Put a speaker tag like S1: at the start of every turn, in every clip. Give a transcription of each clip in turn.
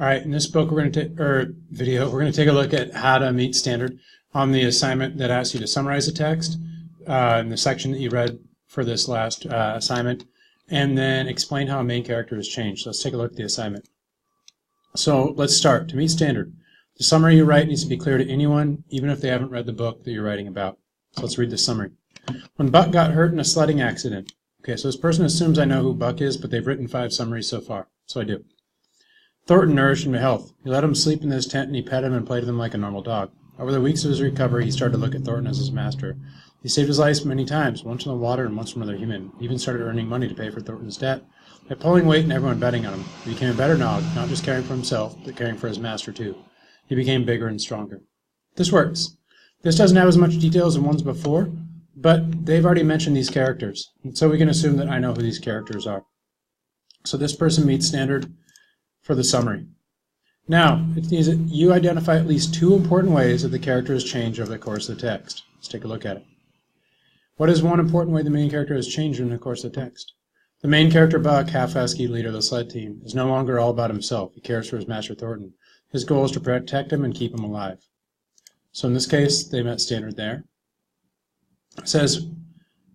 S1: All right, in this book, we're going to we're going to take a look at how to meet standard on the assignment that asks you to summarize the text in the section that you read for this last assignment, and then explain how a main character has changed. So let's take a look at the assignment. So let's start. To meet standard, the summary you write needs to be clear to anyone, even if they haven't read the book that you're writing about. So let's read the summary. When Buck got hurt in a sledding accident. Okay, so this person assumes I know who Buck is, but they've written 5 summaries so far. So I do. Thornton nourished him to health. He let him sleep in his tent and he petted him and played with him like a normal dog. Over the weeks of his recovery, he started to look at Thornton as his master. He saved his life many times, once in the water and once from another human. He even started earning money to pay for Thornton's debt. By pulling weight and everyone betting on him, he became a better dog, not just caring for himself, but caring for his master too. He became bigger and stronger. This works. This doesn't have as much detail as the ones before, but they've already mentioned these characters, and so we can assume that I know who these characters are. So this person meets standard for the summary. Now, it needs that you identify at least 2 important ways that the character has changed over the course of the text. Let's take a look at it. What is one important way the main character has changed in the course of the text? The main character, Buck, half-husky leader of the sled team, is no longer all about himself. He cares for his master Thornton. His goal is to protect him and keep him alive. So in this case, they met standard there. It says,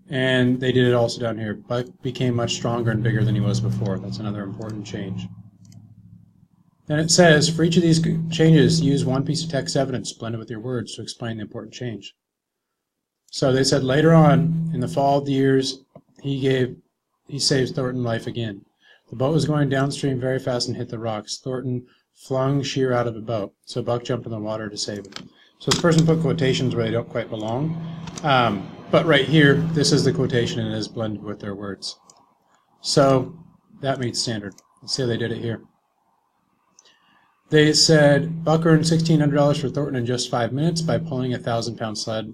S1: and they did it also down here, Buck became much stronger and bigger than he was before. That's another important change. Then it says, for each of these changes, use one piece of text evidence blended with your words to explain the important change. So they said later on, in the fall of the years, he saved Thornton life again. The boat was going downstream very fast and hit the rocks. Thornton flung sheer out of the boat, so Buck jumped in the water to save him. So this person put quotations where they don't quite belong, but right here, this is the quotation and it is blended with their words. So that meets standard. Let's see how they did it here. They said Buck earned $1,600 for Thornton in just 5 minutes by pulling a 1,000-pound sled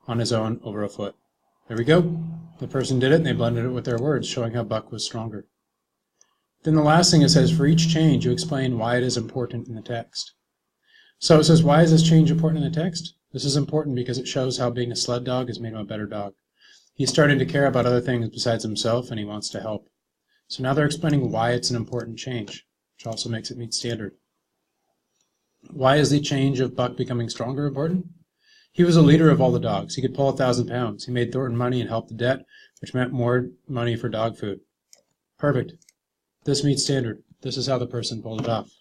S1: on his own over a foot. There we go. The person did it and they blended it with their words, showing how Buck was stronger. Then the last thing it says, for each change, you explain why it is important in the text. So it says, why is this change important in the text? This is important because it shows how being a sled dog has made him a better dog. He's starting to care about other things besides himself and he wants to help. So now they're explaining why it's an important change, which also makes it meet standard. Why is the change of Buck becoming stronger important? He was a leader of all the dogs. He could pull 1,000 pounds. He made Thornton money and helped the debt, which meant more money for dog food. Perfect. This meets standard. This is how the person pulled it off.